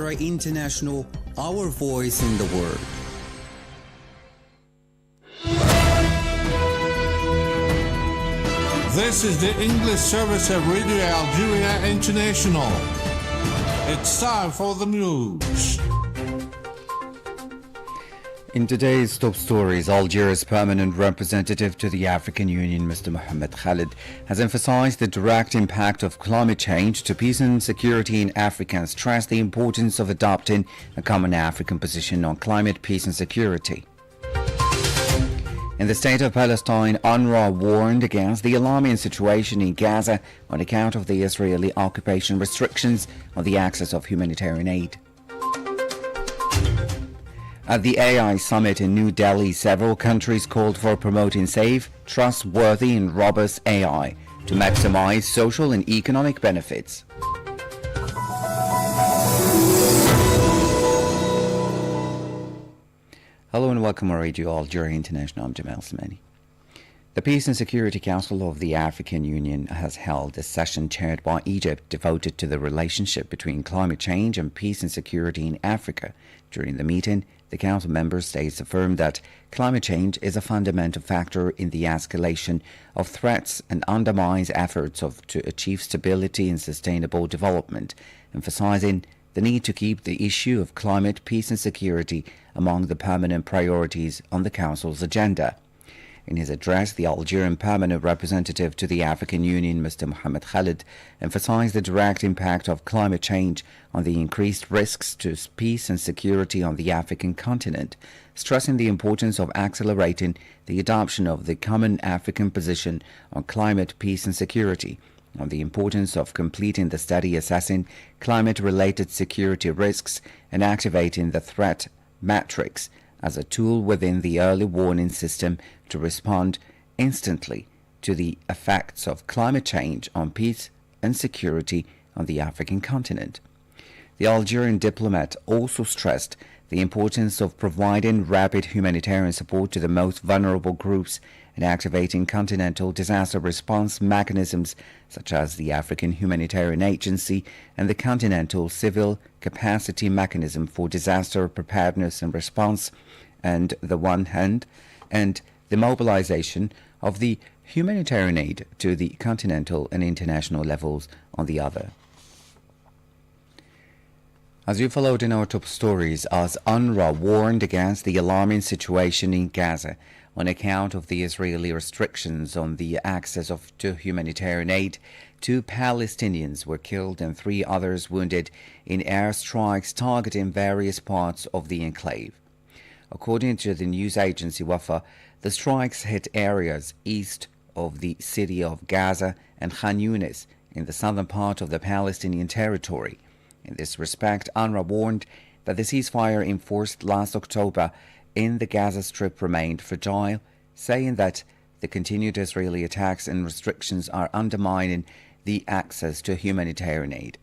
Al-Jazeera International, our voice in the world. This is the English service of Radio Algeria International. It's time for the news. In today's top stories, Algeria's permanent representative to the African Union, Mr. Mohamed Khalid, has emphasized the direct impact of climate change to peace and security in Africa and stressed the importance of adopting a common African position on climate, peace and security. In the state of Palestine, UNRWA warned against the alarming situation in Gaza on account of the Israeli occupation restrictions on the access of humanitarian aid. At the AI summit in New Delhi, several countries called for promoting safe, trustworthy and robust AI to maximize social and economic benefits. Hello and welcome to Radio Algeria International. I'm Jamal Slimani. The Peace and Security Council of the African Union has held a session chaired by Egypt devoted to the relationship between climate change and peace and security in Africa. During the meeting, the Council member states affirmed that climate change is a fundamental factor in the escalation of threats and undermines efforts to achieve stability and sustainable development, emphasizing the need to keep the issue of climate, peace and security among the permanent priorities on the Council's agenda. In his address, the Algerian permanent representative to the African Union, Mr. Mohamed Khalid, emphasized the direct impact of climate change on the increased risks to peace and security on the African continent, stressing the importance of accelerating the adoption of the common African position on climate, peace and security, on the importance of completing the study assessing climate-related security risks and activating the threat matrix as a tool within the early warning system to respond instantly to the effects of climate change on peace and security on the African continent. The Algerian diplomat also stressed the importance of providing rapid humanitarian support to the most vulnerable groups and activating continental disaster response mechanisms such as the African Humanitarian Agency and the Continental Civil Capacity Mechanism for Disaster Preparedness and Response on the one hand, and the mobilization of the humanitarian aid to the continental and international levels on the other. As you followed in our top stories, as UNRWA warned against the alarming situation in Gaza on account of the Israeli restrictions on the access to humanitarian aid, 2 Palestinians were killed and 3 others wounded in airstrikes targeting various parts of the enclave. According to the news agency Wafa, the strikes hit areas east of the city of Gaza and Khan Yunis in the southern part of the Palestinian territory. In this respect, UNRWA warned that the ceasefire enforced last October in the Gaza Strip remained fragile, saying that the continued Israeli attacks and restrictions are undermining the access to humanitarian aid.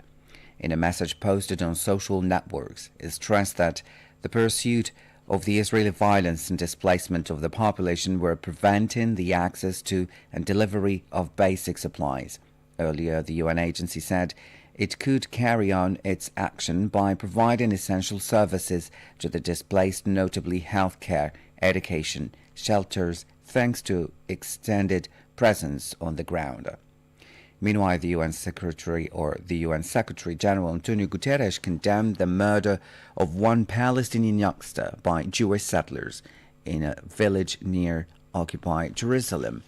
In a message posted on social networks, it stressed that the pursuit of the Israeli violence and displacement of the population were preventing the access to and delivery of basic supplies. Earlier, the UN agency said it could carry on its action by providing essential services to the displaced, notably healthcare, education, shelters, thanks to extended presence on the ground. Meanwhile, the UN Secretary General Antonio Guterres condemned the murder of 1 Palestinian youngster by Jewish settlers in a village near occupied Jerusalem.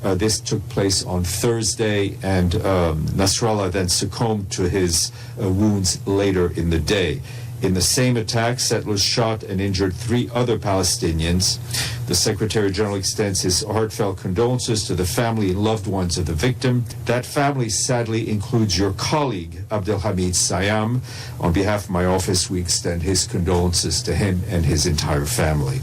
This took place on Thursday, and Nasrallah then succumbed to his wounds later in the day. In the same attack, settlers shot and injured 3 other Palestinians. The Secretary General extends his heartfelt condolences to the family and loved ones of the victim. That family sadly includes your colleague, Abdelhamid Sayam. On behalf of my office, we extend his condolences to him and his entire family.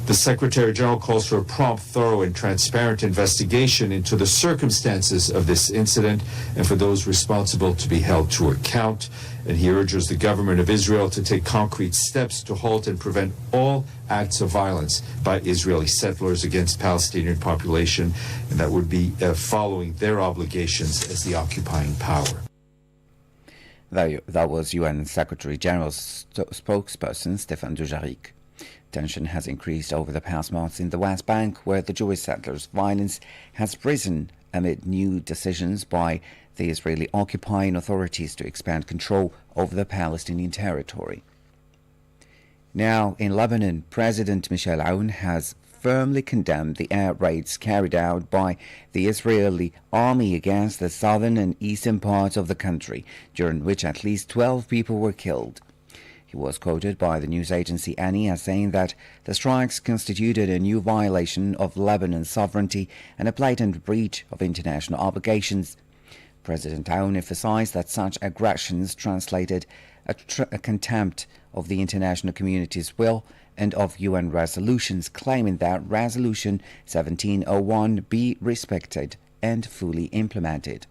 The Secretary General calls for a prompt, thorough, and transparent investigation into the circumstances of this incident and for those responsible to be held to account. And he urges the government of Israel to take concrete steps to halt and prevent all acts of violence by Israeli settlers against Palestinian population, and that would be following their obligations as the occupying power. That was UN Secretary General's spokesperson Stéphane Dujarric. Tension has increased over the past months in the West Bank, where the Jewish settlers' violence has risen amid new decisions by the Israeli occupying authorities to expand control over the Palestinian territory. Now, in Lebanon, President Michel Aoun has firmly condemned the air raids carried out by the Israeli army against the southern and eastern parts of the country, during which at least 12 people were killed. He was quoted by the news agency ANI as saying that the strikes constituted a new violation of Lebanon's sovereignty and a blatant breach of international obligations. President Aoun emphasized that such aggressions translated a contempt of the international community's will and of UN resolutions, claiming that Resolution 1701 be respected and fully implemented.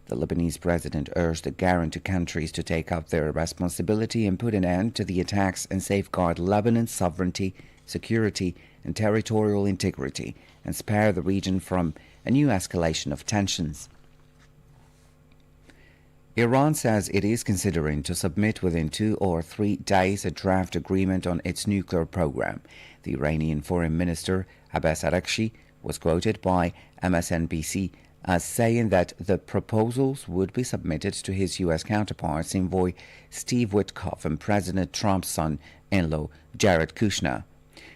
The Lebanese president urged the guarantee countries to take up their responsibility and put an end to the attacks and safeguard Lebanon's sovereignty, security, and territorial integrity, and spare the region from a new escalation of tensions. Iran says it is considering to submit within 2 or 3 days a draft agreement on its nuclear program. The Iranian Foreign Minister Abbas Araghchi was quoted by MSNBC as saying that the proposals would be submitted to his U.S. counterparts, envoy Steve Witkoff and President Trump's son-in-law Jared Kushner.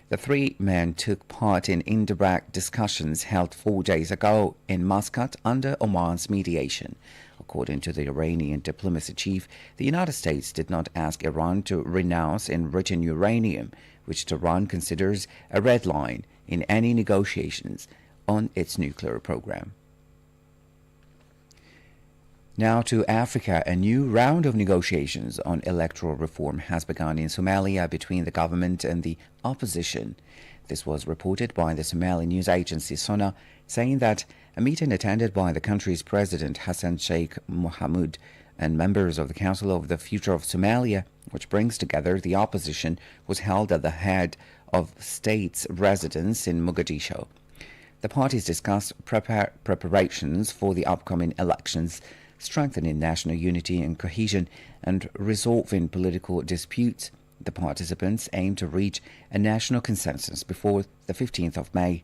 The three men took part in indirect discussions held 4 days ago in Muscat under Oman's mediation. According to the Iranian diplomacy chief, the United States did not ask Iran to renounce enriched uranium, which Tehran considers a red line in any negotiations on its nuclear program. Now to Africa. A new round of negotiations on electoral reform has begun in Somalia between the government and the opposition. This was reported by the Somali news agency SONA, saying that a meeting attended by the country's president Hassan Sheikh Mohamud and members of the Council of the Future of Somalia, which brings together the opposition, was held at the head of state's residence in Mogadishu. The parties discussed preparations for the upcoming elections, strengthening national unity and cohesion, and resolving political disputes. The participants aim to reach a national consensus before the 15th of May.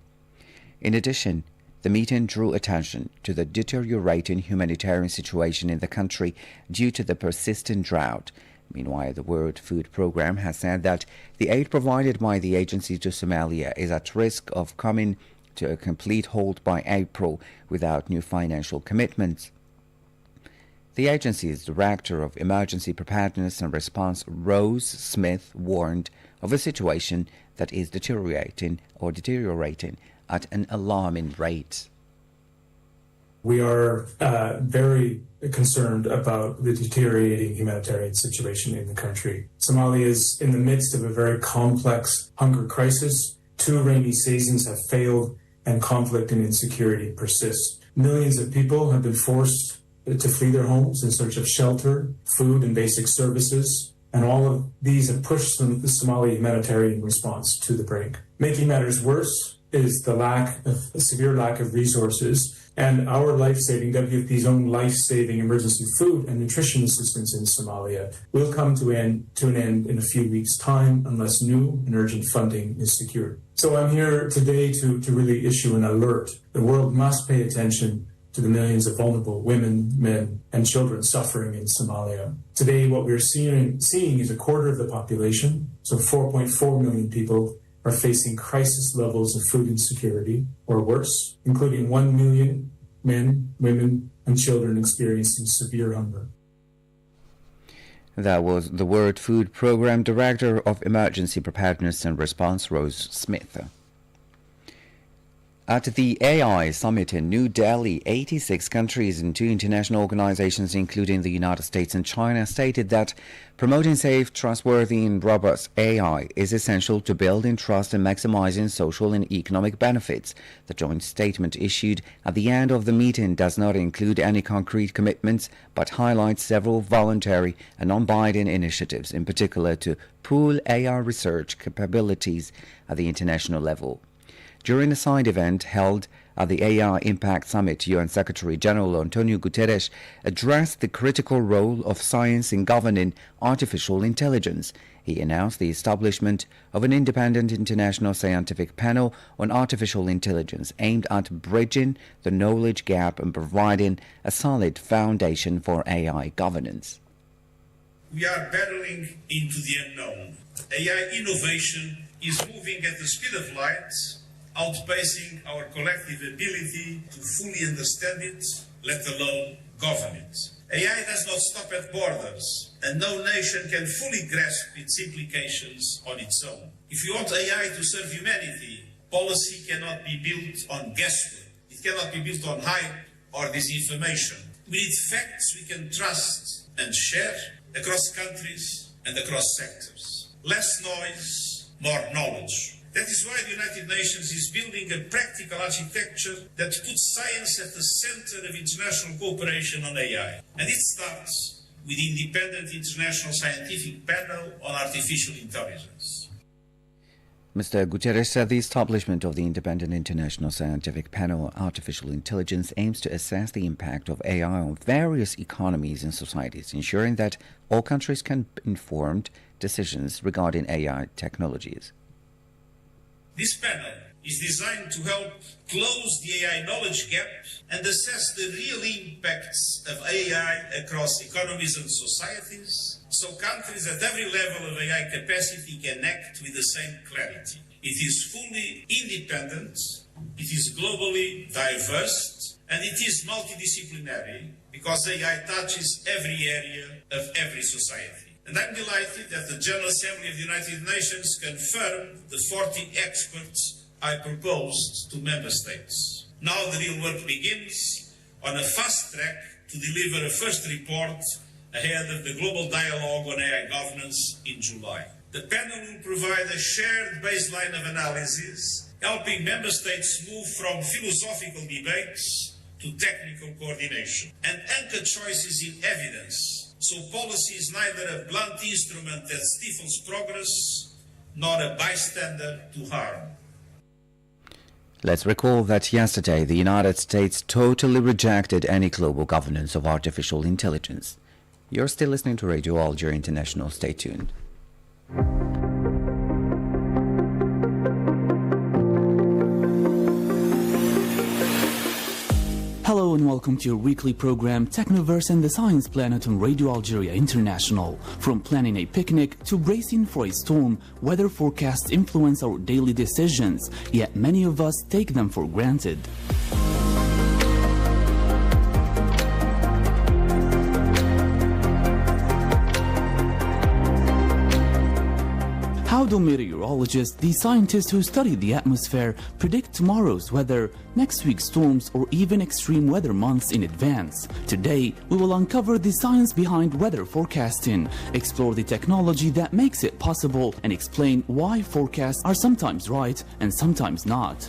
In addition, the meeting drew attention to the deteriorating humanitarian situation in the country due to the persistent drought. Meanwhile, the World Food Programme has said that the aid provided by the agency to Somalia is at risk of coming to a complete halt by April without new financial commitments. The agency's Director of Emergency Preparedness and Response, Rose Smith, warned of a situation that is deteriorating at an alarming rate. We are very concerned about the deteriorating humanitarian situation in the country. Somalia is in the midst of a very complex hunger crisis. 2 rainy seasons have failed and conflict and insecurity persist. Millions of people have been forced to flee their homes in search of shelter, food, and basic services. And all of these have pushed the Somali humanitarian response to the brink. Making matters worse is the severe lack of resources, and our life-saving, WFP's own life-saving emergency food and nutrition assistance in Somalia will come to an end in a few weeks' time unless new and urgent funding is secured. So I'm here today to really issue an alert. The world must pay attention to the millions of vulnerable women, men, and children suffering in Somalia. Today, what we're seeing is a quarter of the population, so 4.4 million people, are facing crisis levels of food insecurity or worse, including 1 million men, women, and children experiencing severe hunger. That was the World Food Programme Director of Emergency Preparedness and Response, Rose Smith. At the AI Summit in New Delhi, 86 countries and 2 international organizations, including the United States and China, stated that promoting safe, trustworthy, and robust AI is essential to building trust and maximizing social and economic benefits. The joint statement issued at the end of the meeting does not include any concrete commitments, but highlights several voluntary and non-binding initiatives, in particular to pool AI research capabilities at the international level. During a side event held At the AI Impact Summit, UN Secretary-General Antonio Guterres addressed the critical role of science in governing artificial intelligence. He announced the establishment of an independent international scientific panel on artificial intelligence aimed at bridging the knowledge gap and providing a solid foundation for AI governance. We are barreling into the unknown. AI innovation is moving at the speed of light, outpacing our collective ability to fully understand it, let alone govern it. AI does not stop at borders, and no nation can fully grasp its implications on its own. If you want AI to serve humanity, policy cannot be built on guesswork. It cannot be built on hype or disinformation. We need facts we can trust and share across countries and across sectors. Less noise, more knowledge. That is why the United Nations is building a practical architecture that puts science at the center of international cooperation on AI. And it starts with the Independent International Scientific Panel on Artificial Intelligence. Mr. Guterres said the establishment of the Independent International Scientific Panel on Artificial Intelligence aims to assess the impact of AI on various economies and societies, ensuring that all countries can make informed decisions regarding AI technologies. This panel is designed to help close the AI knowledge gap and assess the real impacts of AI across economies and societies, so countries at every level of AI capacity can act with the same clarity. It is fully independent, it is globally diverse, and it is multidisciplinary because AI touches every area of every society. And I'm delighted that the General Assembly of the United Nations confirmed the 40 experts I proposed to member states. Now the real work begins on a fast track to deliver a first report ahead of the global dialogue on AI governance in July. The panel will provide a shared baseline of analysis, helping member states move from philosophical debates to technical coordination and anchor choices in evidence. So policy is neither a blunt instrument that stifles progress, nor a bystander to harm. Let's recall that yesterday the United States totally rejected any global governance of artificial intelligence. You're still listening to Radio Algeria International. Stay tuned. Hello and welcome to your weekly program Technoverse and the Science Planet on Radio Algeria International. From planning a picnic to bracing for a storm, weather forecasts influence our daily decisions, yet many of us take them for granted. How do meteorologists, the scientists who study the atmosphere, predict tomorrow's weather, next week's storms, or even extreme weather months in advance? Today, we will uncover the science behind weather forecasting, explore the technology that makes it possible, and explain why forecasts are sometimes right and sometimes not.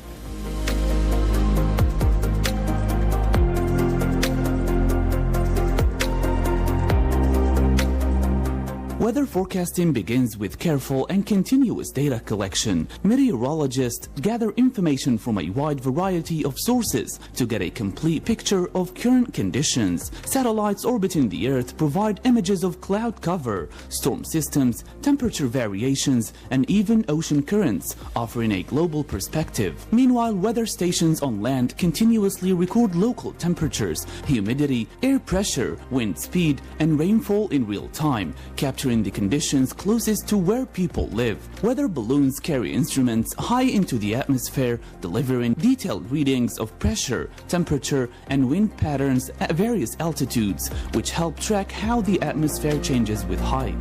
Weather forecasting begins with careful and continuous data collection. Meteorologists gather information from a wide variety of sources to get a complete picture of current conditions. Satellites orbiting the Earth provide images of cloud cover, storm systems, temperature variations, and even ocean currents, offering a global perspective. Meanwhile, weather stations on land continuously record local temperatures, humidity, air pressure, wind speed, and rainfall in real time, capturing the conditions closest to where people live. Weather balloons carry instruments high into the atmosphere, delivering detailed readings of pressure, temperature, and wind patterns at various altitudes, which help track how the atmosphere changes with height.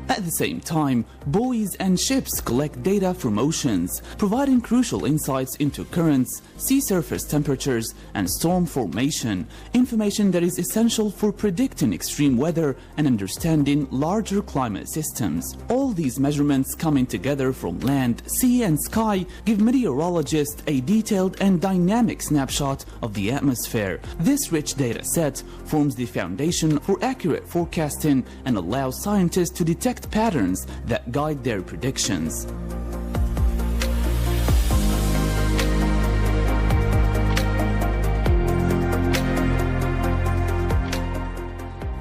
At the same time, buoys and ships collect data from oceans, providing crucial insights into currents, sea surface temperatures, and storm formation, information that is essential for predicting extreme weather and understanding larger climate systems. All these measurements coming together from land, sea, and sky give meteorologists a detailed and dynamic snapshot of the atmosphere. This rich data set forms the foundation for accurate forecasting and allows scientists to detect patterns that guide their predictions.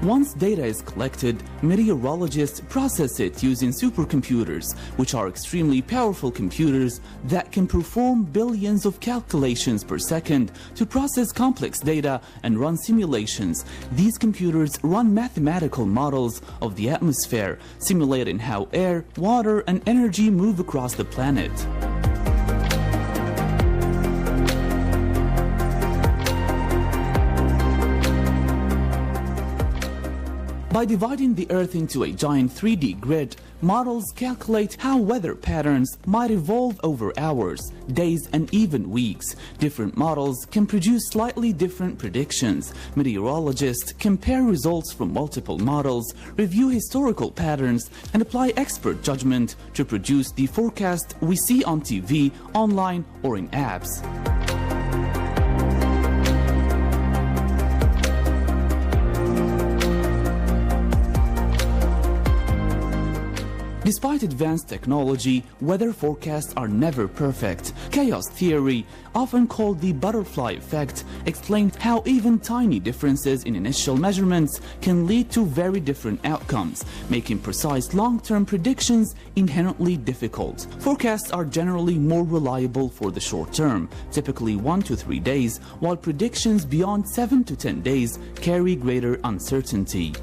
Once data is collected, meteorologists process it using supercomputers, which are extremely powerful computers that can perform billions of calculations per second to process complex data and run simulations. These computers run mathematical models of the atmosphere, simulating how air, water, and energy move across the planet. By dividing the Earth into a giant 3D grid, models calculate how weather patterns might evolve over hours, days, and even weeks. Different models can produce slightly different predictions. Meteorologists compare results from multiple models, review historical patterns, and apply expert judgment to produce the forecast we see on TV, online, or in apps. Despite advanced technology, weather forecasts are never perfect. Chaos theory, often called the butterfly effect, explains how even tiny differences in initial measurements can lead to very different outcomes, making precise long-term predictions inherently difficult. Forecasts are generally more reliable for the short term, typically 1 to 3 days, while predictions beyond 7 to 10 days carry greater uncertainty.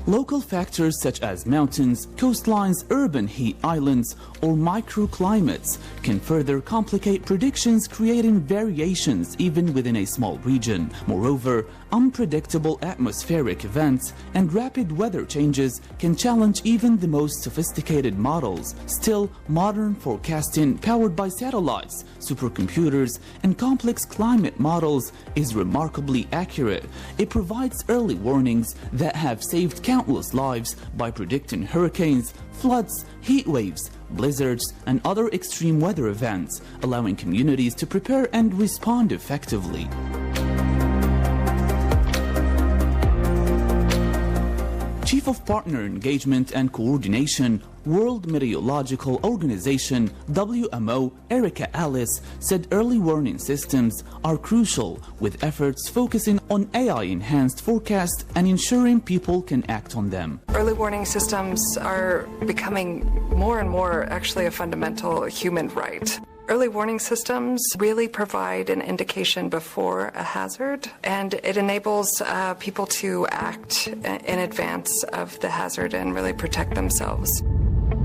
Local factors such as mountains, coastlines, urban heat islands, or microclimates can further complicate predictions, creating variations even within a small region. Moreover, unpredictable atmospheric events and rapid weather changes can challenge even the most sophisticated models. Still, modern forecasting powered by satellites, supercomputers, and complex climate models is remarkably accurate. It provides early warnings that have saved countless lives by predicting hurricanes, floods, heat waves, blizzards, and other extreme weather events, allowing communities to prepare and respond effectively. Chief of Partner Engagement and Coordination, World Meteorological Organization (WMO) Erica Alice said early warning systems are crucial, with efforts focusing on AI-enhanced forecasts and ensuring people can act on them. Early warning systems are becoming more and more actually a fundamental human right. Early warning systems really provide an indication before a hazard, and it enables people to act in advance of the hazard and really protect themselves.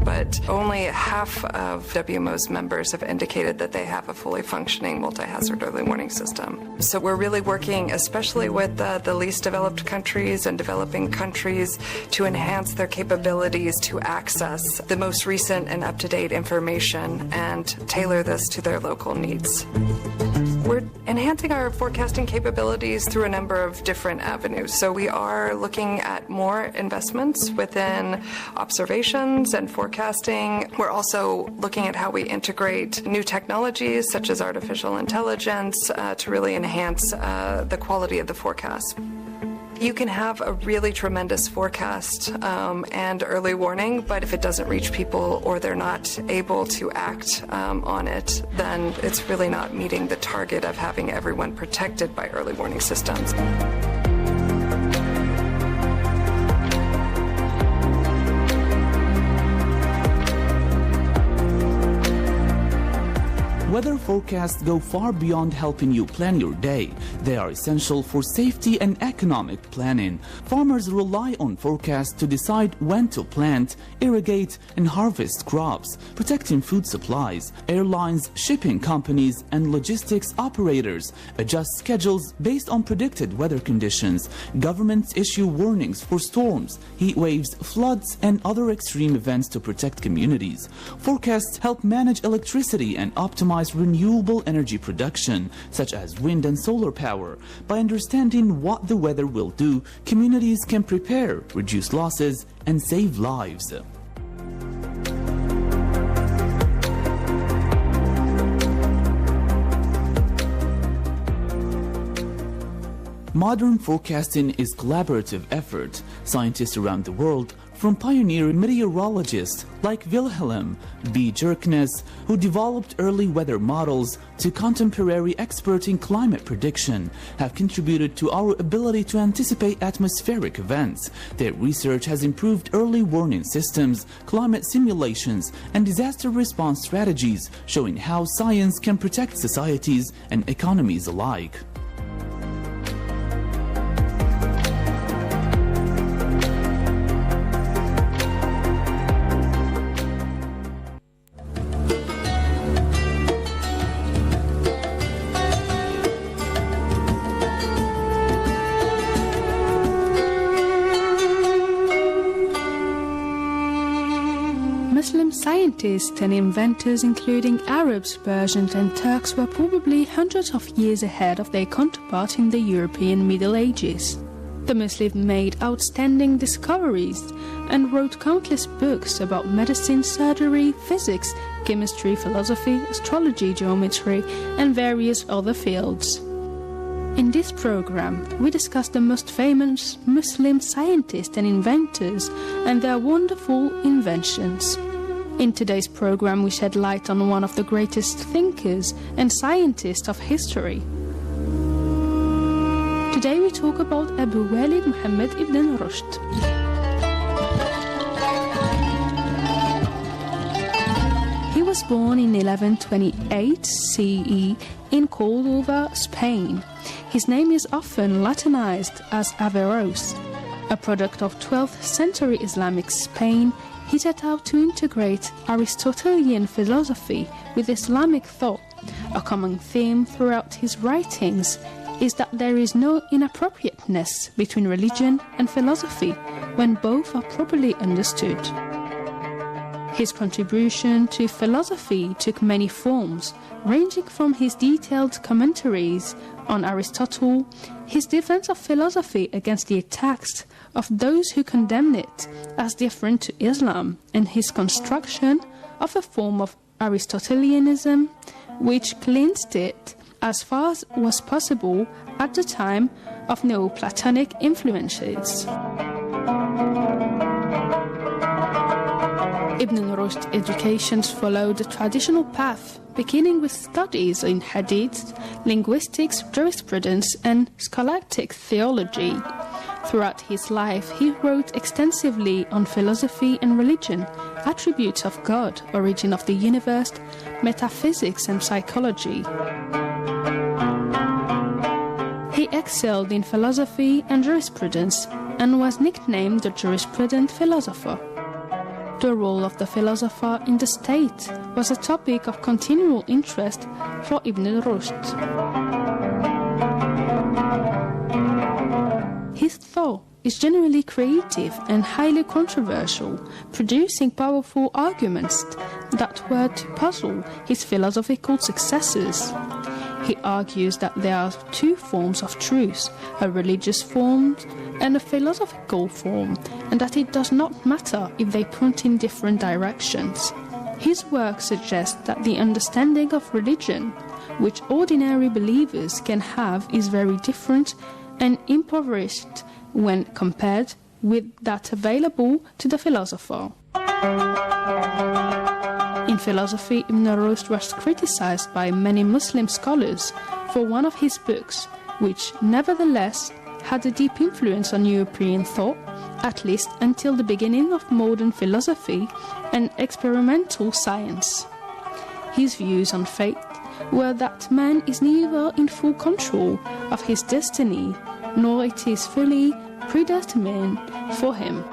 But only half of WMO's members have indicated that they have a fully functioning multi-hazard early warning system. So we're really working, especially with the least developed countries and developing countries, to enhance their capabilities to access the most recent and up-to-date information and tailor this to their local needs. We're enhancing our forecasting capabilities through a number of different avenues. So we are looking at more investments within observations and forecasting. We're also looking at how we integrate new technologies such as artificial intelligence to really enhance the quality of the forecast. You can have a really tremendous forecast and early warning, but if it doesn't reach people or they're not able to act on it, then it's really not meeting the target of having everyone protected by early warning systems. Weather forecasts go far beyond helping you plan your day. They are essential for safety and economic planning. Farmers rely on forecasts to decide when to plant, irrigate, and harvest crops, protecting food supplies. Airlines, shipping companies, and logistics operators adjust schedules based on predicted weather conditions. Governments issue warnings for storms, heat waves, floods, and other extreme events to protect communities. Forecasts help manage electricity and optimize renewable energy production, such as wind and solar power. By understanding what the weather will do, communities can prepare, reduce losses, and save lives. Modern forecasting is a collaborative effort. Scientists around the world, from pioneer meteorologists like Wilhelm B. Jerknes, who developed early weather models, to contemporary experts in climate prediction, have contributed to our ability to anticipate atmospheric events. Their research has improved early warning systems, climate simulations, and disaster response strategies, showing how science can protect societies and economies alike. Muslim scientists and inventors, including Arabs, Persians and Turks, were probably hundreds of years ahead of their counterparts in the European Middle Ages. The Muslims made outstanding discoveries and wrote countless books about medicine, surgery, physics, chemistry, philosophy, astrology, geometry, and various other fields. In this program, we discuss the most famous Muslim scientists and inventors and their wonderful inventions. In today's program, we shed light on one of the greatest thinkers and scientists of history. Today we talk about Abu Walid Muhammad ibn Rushd. He was born in 1128 CE in Córdoba, Spain. His name is often Latinized as Averroes. A product of 12th century Islamic Spain, he set out to integrate Aristotelian philosophy with Islamic thought. A common theme throughout his writings is that there is no inappropriateness between religion and philosophy when both are properly understood. His contribution to philosophy took many forms, ranging from his detailed commentaries on Aristotle, his defense of philosophy against the attacks of those who condemned it as different to Islam, and his construction of a form of Aristotelianism which cleansed it as far as was possible at the time of Neoplatonic influences. Ibn Rushd's educations followed the traditional path, beginning with studies in hadith, linguistics, jurisprudence, and scholastic theology. Throughout his life, he wrote extensively on philosophy and religion, attributes of God, origin of the universe, metaphysics, and psychology. He excelled in philosophy and jurisprudence and was nicknamed the jurisprudent philosopher. The role of the philosopher in the state was a topic of continual interest for Ibn Rushd. His thought is generally creative and highly controversial, producing powerful arguments that were to puzzle his philosophical successors. He argues that there are two forms of truth, a religious form and a philosophical form, and that it does not matter if they point in different directions. His work suggests that the understanding of religion, which ordinary believers can have, is very different and impoverished when compared with that available to the philosopher. In philosophy, Ibn Rushd was criticized by many Muslim scholars for one of his books, which nevertheless had a deep influence on European thought, at least until the beginning of modern philosophy and experimental science. His views on fate were that man is neither in full control of his destiny, nor it is fully predetermined for him.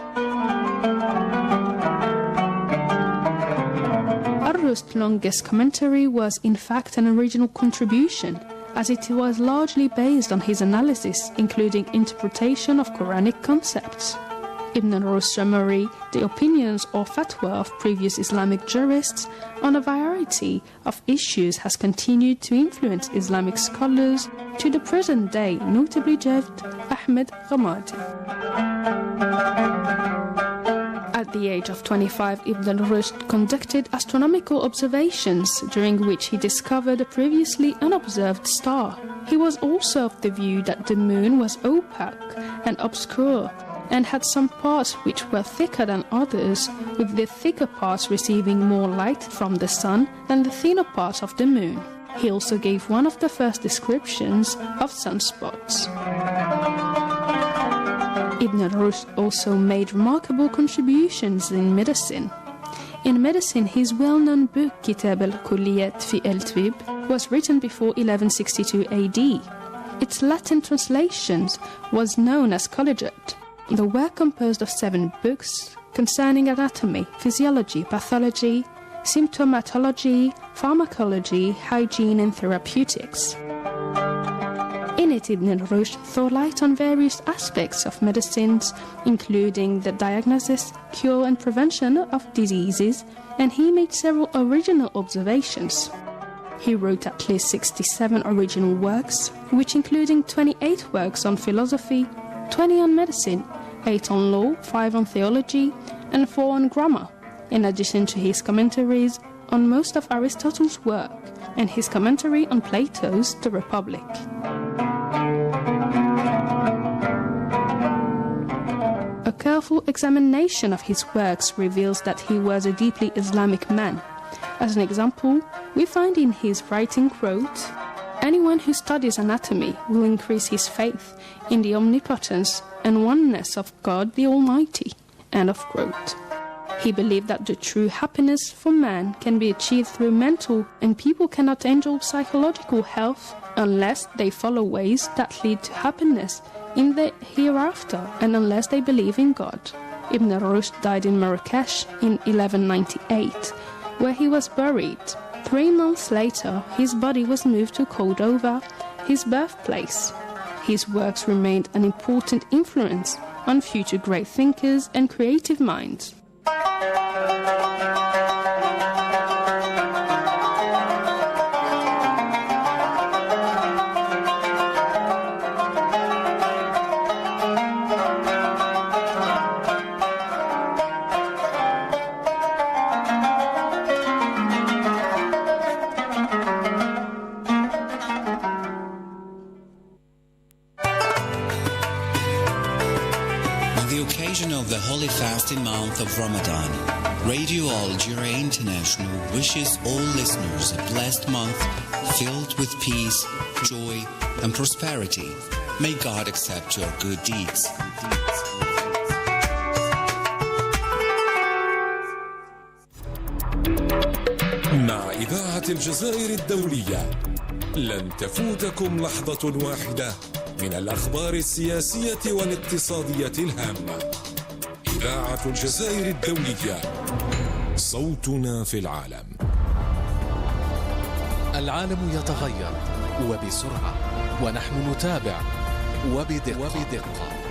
Ar-Rushd's longest commentary was in fact an original contribution, as it was largely based on his analysis, including interpretation of Quranic concepts. Ibn Rushd's summary, the opinions or fatwa of previous Islamic jurists on a variety of issues, has continued to influence Islamic scholars to the present day, notably Javd Ahmed Ghamadi. At the age of 25, Ibn Rushd conducted astronomical observations during which he discovered a previously unobserved star. He was also of the view that the moon was opaque and obscure, and had some parts which were thicker than others, with the thicker parts receiving more light from the sun than the thinner parts of the moon. He also gave one of the first descriptions of sunspots. Ibn Rushd also made remarkable contributions in medicine. In medicine, his well-known book Kitab al-Kulliyat fi al-Tib was written before 1162 AD. Its Latin translation was known as Collegiate. The work composed of 7 books concerning anatomy, physiology, pathology, symptomatology, pharmacology, hygiene and therapeutics. In it, Ibn Rushd threw light on various aspects of medicines, including the diagnosis, cure and prevention of diseases, and he made several original observations. He wrote at least 67 original works, which including 28 works on philosophy, 20 on medicine, 8 on law, 5 on theology, and 4 on grammar, in addition to his commentaries on most of Aristotle's work and his commentary on Plato's The Republic. A careful examination of his works reveals that he was a deeply Islamic man. As an example, we find in his writing, quote, "Anyone who studies anatomy will increase his faith in the omnipotence and oneness of God the Almighty." End of quote. He believed that the true happiness for man can be achieved through mental, and people cannot enjoy psychological health unless they follow ways that lead to happiness in the hereafter, and unless they believe in God. Ibn Rushd died in Marrakesh in 1198, where he was buried. 3 months later, his body was moved to Cordova, his birthplace. His works remained an important influence on future great thinkers and creative minds. Of the holy fasting month of Ramadan, Radio Algeria International wishes all listeners a blessed month filled with peace, joy, and prosperity. May God accept your good deeds. مع إذاعة الجزائر الدولية لن تفوتكم لحظة واحدة من الأخبار السياسية والاقتصادية الهامة. إذاعة الجزائر الدولية، صوتنا في العالم. العالم يتغير وبسرعة، ونحن نتابع وبدقة.